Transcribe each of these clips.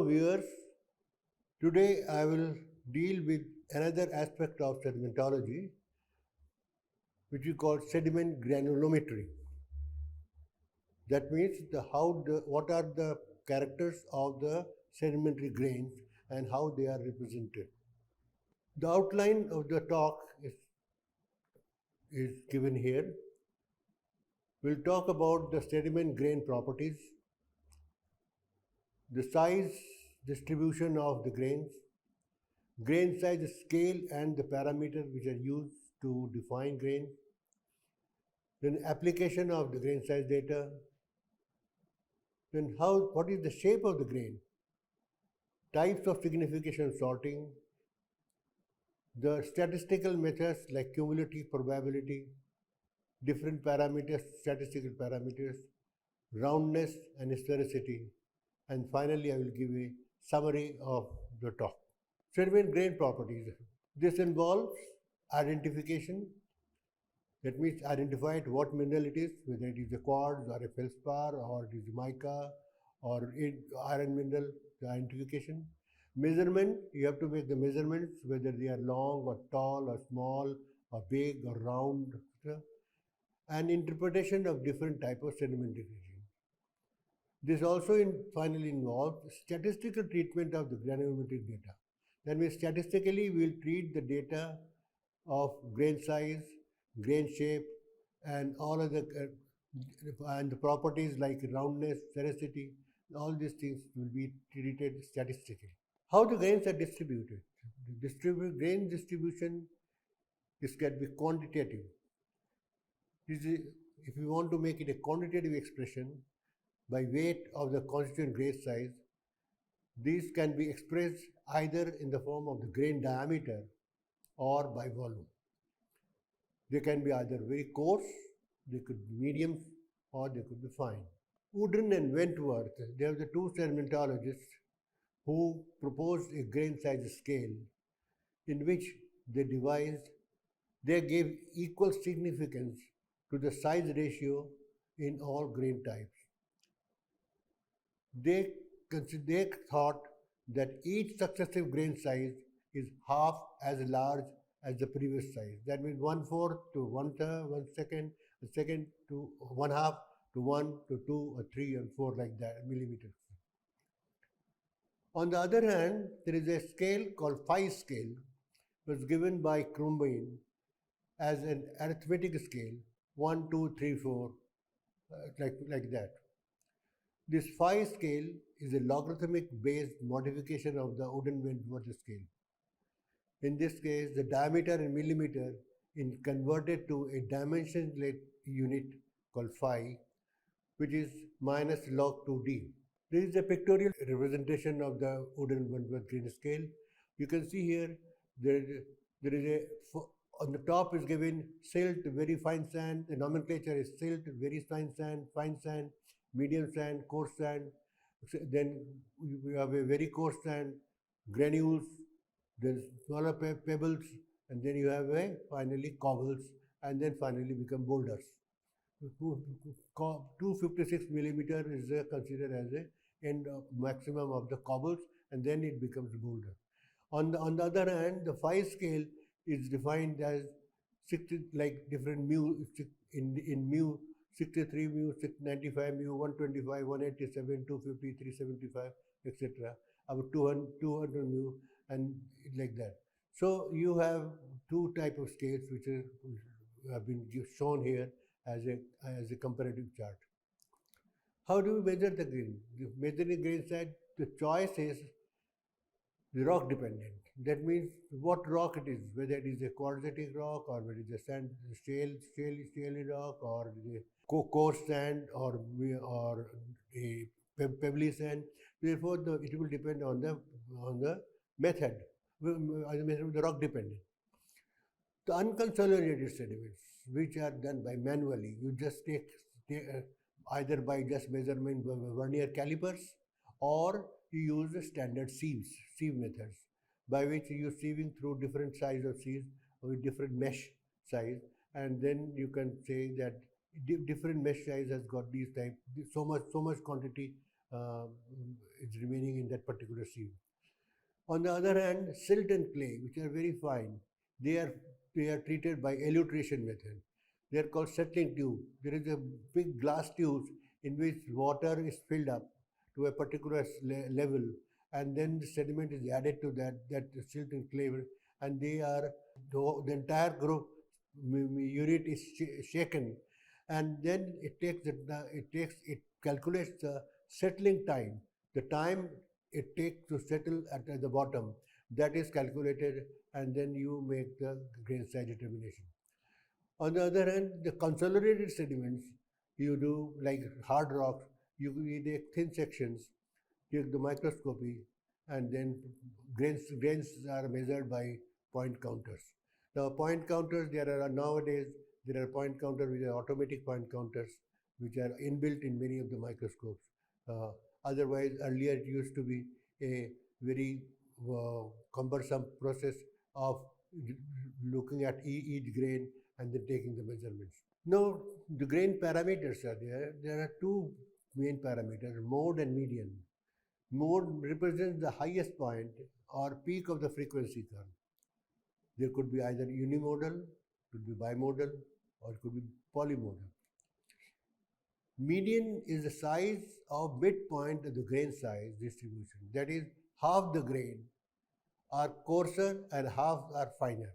viewers, today I will deal with another aspect of sedimentology, which we call sediment granulometry. That means what are the characters of the sedimentary grains and how they are represented. The outline of the talk is given here. We'll talk about the sediment grain properties, the size distribution of the grains, grain size scale and the parameters which are used to define grain, then application of the grain size data, then what is the shape of the grain, types of signification sorting, the statistical methods like cumulative probability, different parameters, statistical parameters, roundness and sphericity, and finally I will give a summary of the talk. Sediment grain properties. This involves identification. That means identified what mineral it is, whether it is a quartz or a feldspar or it is mica or iron mineral, the identification. Measurement, you have to make the measurements, whether they are long or tall or small or big or round, etc. And interpretation of different type of sedimentation. This also finally involves statistical treatment of the granulometric data. That means statistically we will treat the data of grain size, grain shape, and all other and the properties like roundness, sphericity, all these things will be treated statistically. How the grains are distributed? Grain distribution can be quantitative. If you want to make it a quantitative expression by weight of the constituent grain size, these can be expressed either in the form of the grain diameter or by volume. They can be either very coarse, they could be medium, or they could be fine. Woodin and Wentworth, they are the two sedimentologists who proposed a grain size scale in which they gave equal significance to the size ratio in all grain types. They thought that each successive grain size is half as large as the previous size. That means 1/4 to 1/3, 1/2, the second to 1/2 to 1 to 2 or 3 and 4 like that, millimeters. On the other hand, there is a scale called phi scale, was given by Crumbin as an arithmetic scale, 1, 2, 3, 4, like that. This phi scale is a logarithmic based modification of the Woodin-Wentworth scale. In this case, the diameter in millimeter is converted to a dimensionless unit called phi, which is minus log 2d. This is a pictorial representation of the Woodin-Wentworth grain scale. You can see here there is on the top is given silt, very fine sand. The nomenclature is silt, very fine sand, medium sand, coarse sand. Then we have a very coarse sand, granules, then smaller pebbles, and then you have finally cobbles, and then finally become boulders. 256 millimeter is considered as the end maximum of the cobbles, and then it becomes boulder. On the other hand, the phi scale is defined as 60, like different mu in mu, 63 mu, 95 mu, 125, 187, 250, 375, etc. About 200 mu, and like that. So you have two types of scales which have been shown here as a comparative chart. How do we measure the grain? Measuring grain size, the choice is the rock dependent. That means what rock it is, whether it is a quartzitic rock or whether it is a scaly rock or the coarse sand or a pebbly sand. Therefore, it will depend on the method, the rock dependent. The unconsolidated sediments, which are done by manually, you just take either by just measurement by vernier calipers, or you use the standard sieve methods, by which you sieving through different size of sieves with different mesh size, and then you can say that different mesh size has got these type, so much quantity uh, is remaining in that particular sieve. On the other hand, silt and clay, which are very fine, they are they are treated by elutrition method. They are called settling tube. There is a big glass tube in which water is filled up to a particular level, and then the sediment is added to that silt and clay, and the entire group unit is shaken, and then it calculates the settling time, the time it takes to settle at the bottom. That is calculated, and then you make the grain size determination. On the other hand, the consolidated sediments you do like hard rocks, you take thin sections, take the microscopy, and then grains are measured by point counters. Now, point counters, there are point counters which are automatic point counters, which are inbuilt in many of the microscopes. Uh, Otherwise, earlier it used to be a very cumbersome process of looking at each grain and then taking the measurements. Now, the grain parameters are there. There are two main parameters, mode and median. Mode represents the highest point or peak of the frequency curve. There could be either unimodal, could be bimodal, or it could be polymodal. Median is the size of midpoint of the grain size distribution. That is, half the grain are coarser and half are finer.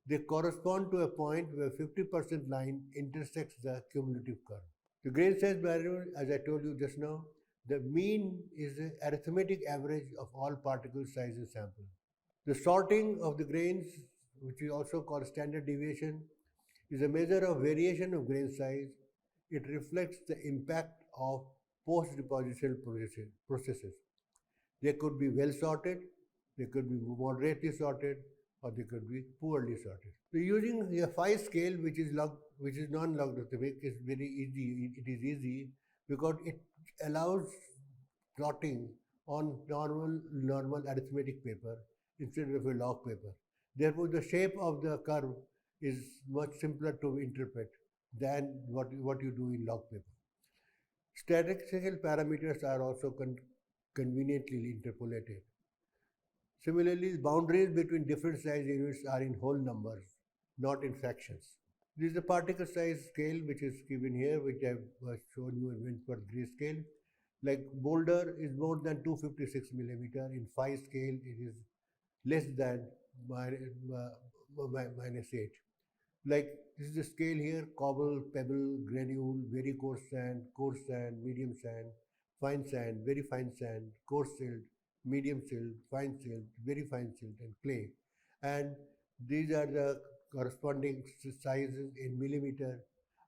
They correspond to a point where 50% line intersects the cumulative curve. The grain size barrier, as I told you just now, the mean is the arithmetic average of all particle sizes sampled. The sorting of the grains, which is also called standard deviation, is a measure of variation of grain size. It reflects the impact of post-depositional processes. They could be well sorted, they could be moderately sorted, or they could be poorly sorted. So using a 5 scale, which is non-logarithmic, is very easy. It is easy because it allows plotting on normal arithmetic paper instead of a log paper. Therefore, the shape of the curve is much simpler to interpret than what you do in log paper. Statistical parameters are also conveniently interpolated. Similarly, boundaries between different size units are in whole numbers, not in fractions. This is the particle size scale which is given here, which I have shown you in Wentworth grayscale. Like boulder is more than 256 millimeter. In 5 scale, it is less than -8. Like this is the scale here: cobble, pebble, granule, very coarse sand, medium sand, fine sand, very fine sand, coarse silt, medium silt, fine silt, very fine silt, and clay. And these are the corresponding sizes in millimeter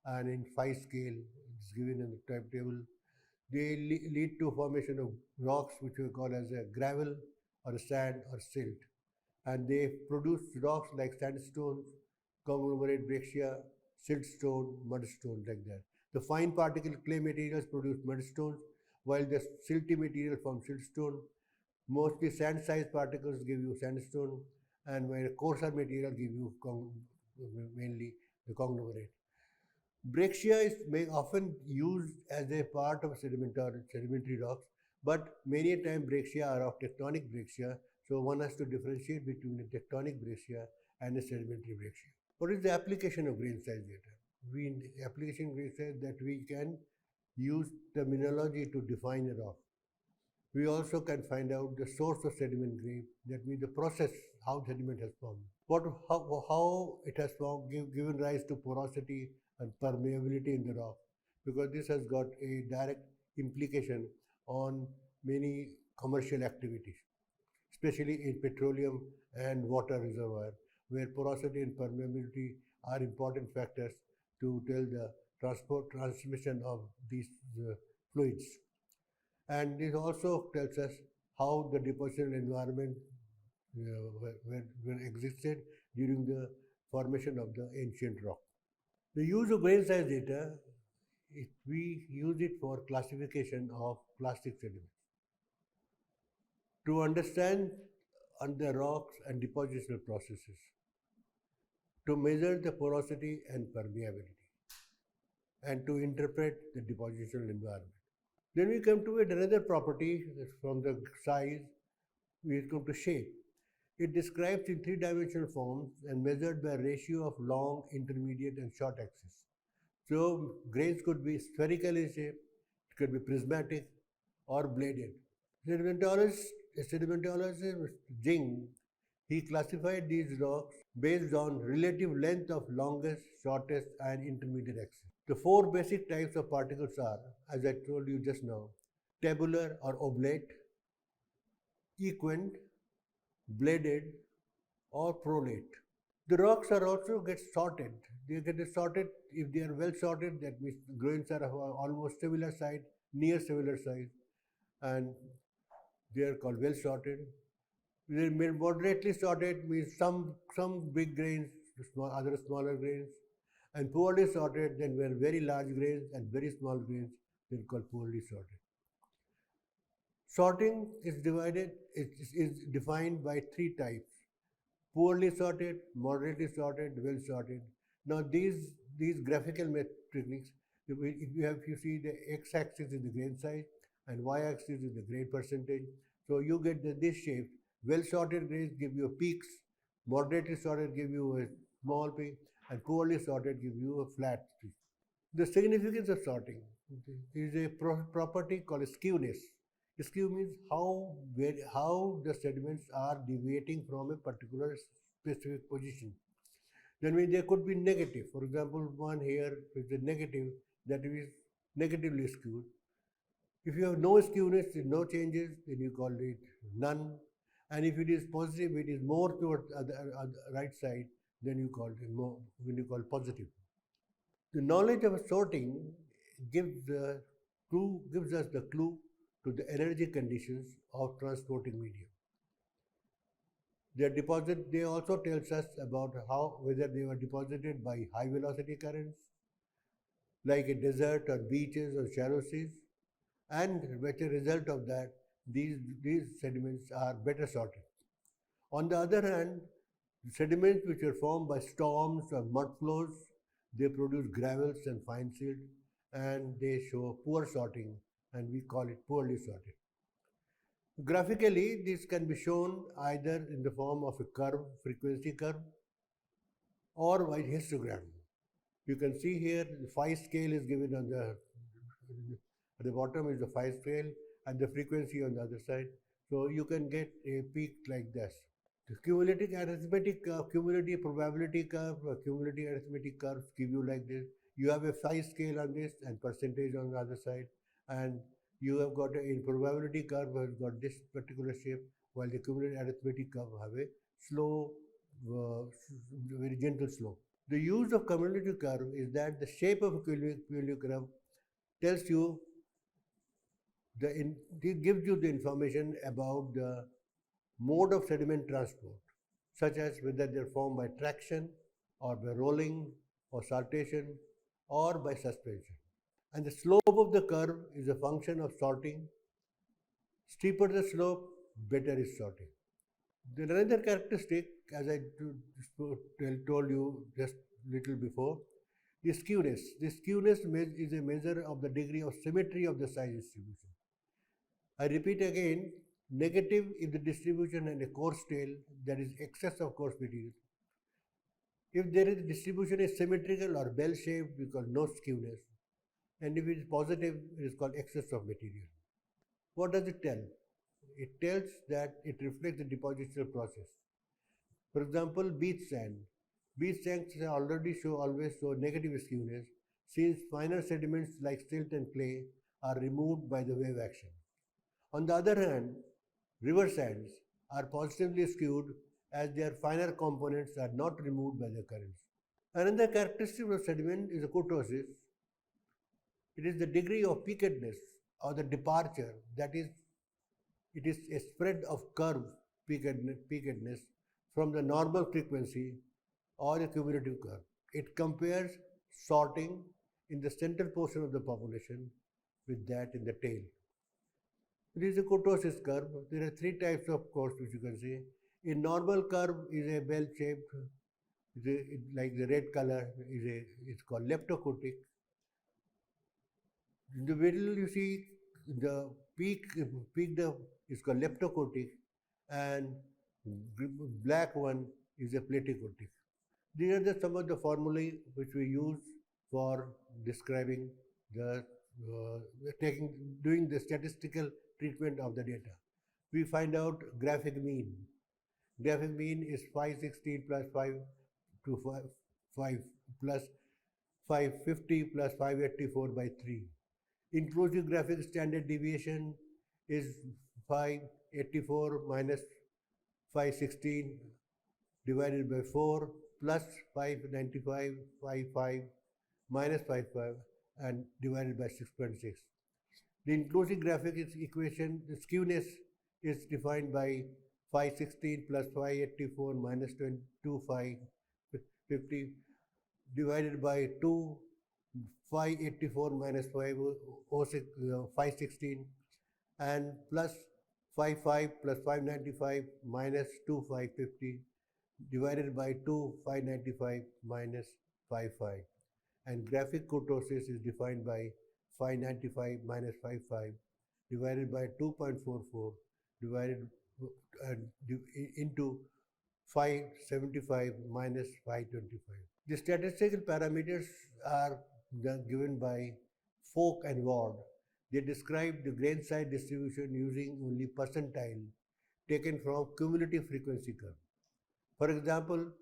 and in 5 scale. It's given in the type table. They lead to formation of rocks which we call as a gravel or a sand or silt. And they produce rocks like sandstone, conglomerate breccia, siltstone, mudstone, like that. The fine particle clay materials produce mudstones, while the silty material from siltstone. Mostly sand-sized particles give you sandstone, and while coarser material give you mainly the conglomerate. Breccia is often used as a part of sedimentary rocks, but many times breccia are of tectonic breccia, so one has to differentiate between the tectonic breccia and the sedimentary breccia. What is the application of grain size data? Application grain size that we can use terminology to define a rock. We also can find out the source of sediment grain, that means the process, how sediment has formed. How it has formed, given rise to porosity and permeability in the rock, because this has got a direct implication on many commercial activities, especially in petroleum and water reservoir, where porosity and permeability are important factors to tell the transmission of these fluids. And this also tells us how the depositional environment existed during the formation of the ancient rock. The use of grain size data, we use it for classification of plastic sediments. To understand the rocks and depositional processes, to measure the porosity and permeability, and to interpret the depositional environment. Then we come to another property from the size, we come to shape. It describes in three-dimensional forms and measured by a ratio of long, intermediate, and short axis. So grains could be spherical in shape, it could be prismatic or bladed. Sedimentologist, sedimentologist Jing, he classified these rocks based on relative length of longest, shortest, and intermediate axis. The four basic types of particles are, as I told you just now, tabular or oblate, equant, bladed, or prolate. The rocks are also get sorted. They get sorted if they are well sorted. That means grains are of almost similar size, near similar size, and they are called well sorted. They are moderately sorted means some big grains, small, other smaller grains, and poorly sorted then were very large grains and very small grains. They're called poorly sorted. Sorting is defined by three types: poorly sorted, moderately sorted, well sorted. Now these graphical techniques, if you see the x-axis is the grain size and y-axis is the grain percentage, so you get this shape. Well sorted grains give you peaks, moderately sorted give you a small peak, and poorly sorted give you a flat peak. The significance of sorting is a property called skewness. Skew means how the sediments are deviating from a particular specific position. Then there could be negative. For example, one here is a negative, that is negatively skewed. If you have no skewness, no changes, then you call it none. And if it is positive, it is more towards the right side, then you call it more. When you call positive. The knowledge of sorting gives us the clue to the energy conditions of transporting medium. They also tells us about whether they were deposited by high velocity currents, like a desert or beaches or shallow seas, and as a result of that, these sediments are better sorted. On the other hand, sediments which are formed by storms or mud flows, they produce gravels and fine silt, and they show poor sorting, and we call it poorly sorted. Graphically, this can be shown either in the form of a curve, frequency curve, or by histogram. You can see here the phi scale is given on at the bottom is the phi scale and the frequency on the other side. So you can get a peak like this. The cumulative arithmetic curve, cumulative probability curve, or cumulative arithmetic curves give you like this. You have a phi scale on this and percentage on the other side, and you have got a probability curve has got this particular shape, while the cumulative arithmetic curve have a slow, very gentle slope. The use of cumulative curve is that the shape of a cumulative curve tells you it gives you the information about the mode of sediment transport, such as whether they are formed by traction or by rolling or saltation or by suspension. And the slope of the curve is a function of sorting. Steeper the slope, better is sorting. Then another characteristic, as I told you just little before, the skewness. The skewness is a measure of the degree of symmetry of the size distribution. I repeat again, negative if the distribution and a coarse tail, that is excess of coarse material. If there is distribution is symmetrical or bell-shaped, we call no skewness. And if it is positive, it is called excess of material. What does it tell? It tells that it reflects the depositional process. For example, beach sand. Beach sands always show negative skewness, since finer sediments like silt and clay are removed by the wave action. On the other hand, river sands are positively skewed as their finer components are not removed by the currents. Another characteristic of sediment is kurtosis. It is the degree of peakedness or the departure, that is, it is a spread of curve peakedness from the normal frequency or a cumulative curve. It compares sorting in the central portion of the population with that in the tail. This is a kurtosis curve. There are three types of curves which you can see. A normal curve is a bell-shaped, like the red color it's called leptokurtic. In the middle you see the peaked up is called leptocotic, and black one is a platycotic. These are some of the formulae which we use for describing the doing the statistical treatment of the data. We find out graphic mean. Graphic mean is 516 plus 5 to 5 plus 550 plus 584 by 3. Inclusive graphic standard deviation is 584 minus 516 divided by 4 plus 595, 55 minus 55 and divided by 6.6. The inclusive graphic equation, the skewness is defined by 516 plus 584 minus 2550 divided by 2, 584 minus 516 and plus 55 plus 595 minus 2550 divided by 2, 595 minus 55. And graphic kurtosis is defined by 595 minus 55 divided by 2.44 divided into 575 minus 525. The statistical parameters are given by Folk and Ward. They describe the grain size distribution using only percentile taken from cumulative frequency curve. For example,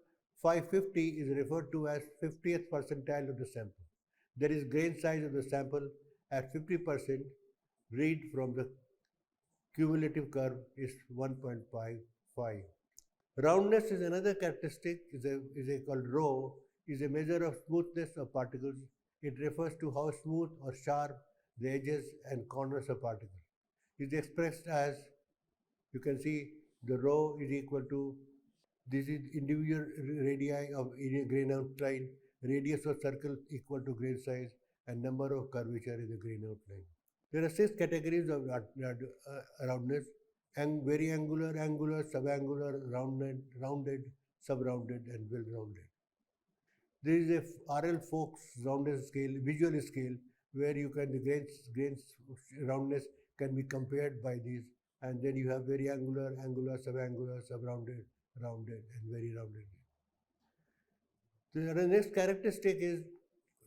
550 is referred to as 50th percentile of the sample. That is, grain size of the sample at 50% read from the cumulative curve is 1.55. Roundness is another characteristic, is called rho, is a measure of smoothness of particles. It refers to how smooth or sharp the edges and corners of particles. It is expressed as, you can see, the rho is equal to, this is individual radii of grain outline, radius of circle equal to grain size, and number of curvature in the grain outline. There are 6 categories of roundness: very angular, angular, subangular, rounded, sub-rounded, and well-rounded. There is a RL Folks roundness scale, visual scale, where you can the grains roundness can be compared by these, and then you have very angular, angular, sub-rounded, rounded, and very rounded. The next characteristic is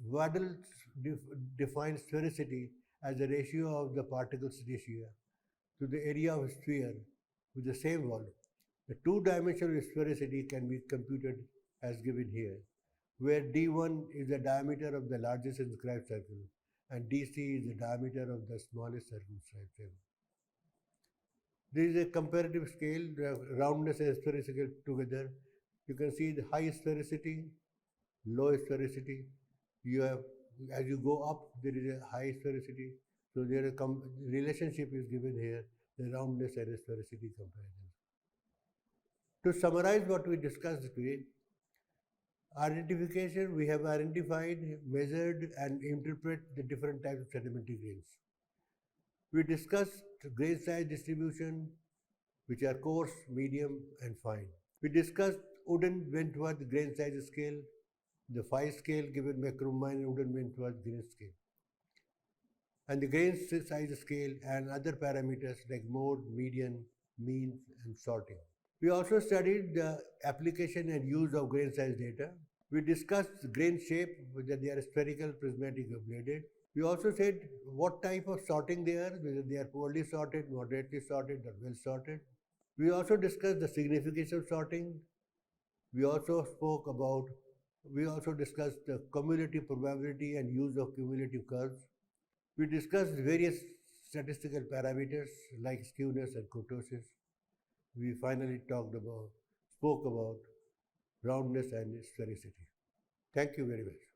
Waddell defines sphericity as the ratio of the particles' ratio to the area of a sphere with the same volume. The two-dimensional sphericity can be computed as given here, where D1 is the diameter of the largest inscribed circle and DC is the diameter of the smallest circumscribed circle. There is a comparative scale, roundness and sphericity together. You can see the high sphericity, low sphericity. You have, as you go up, there is a high sphericity. So there a relationship is given here, the roundness and sphericity comparison. To summarize what we discussed today, identification, we have identified, measured and interpret the different types of sedimentary grains. We discussed grain size distribution, which are coarse, medium and fine. We discussed Wooden-Wentworth grain size scale, the 5 scale given by Krummein Wooden-Wentworth grain scale, and the grain size scale and other parameters like mode, median, mean and sorting. We also studied the application and use of grain size data. We discussed grain shape, whether they are spherical, prismatic or bladed. We also said what type of sorting they are, whether they are poorly sorted, moderately sorted or well sorted. We also discussed the significance of sorting. We also discussed the cumulative probability and use of cumulative curves. We discussed various statistical parameters like skewness and kurtosis. We finally spoke about roundness and sphericity. Thank you very much.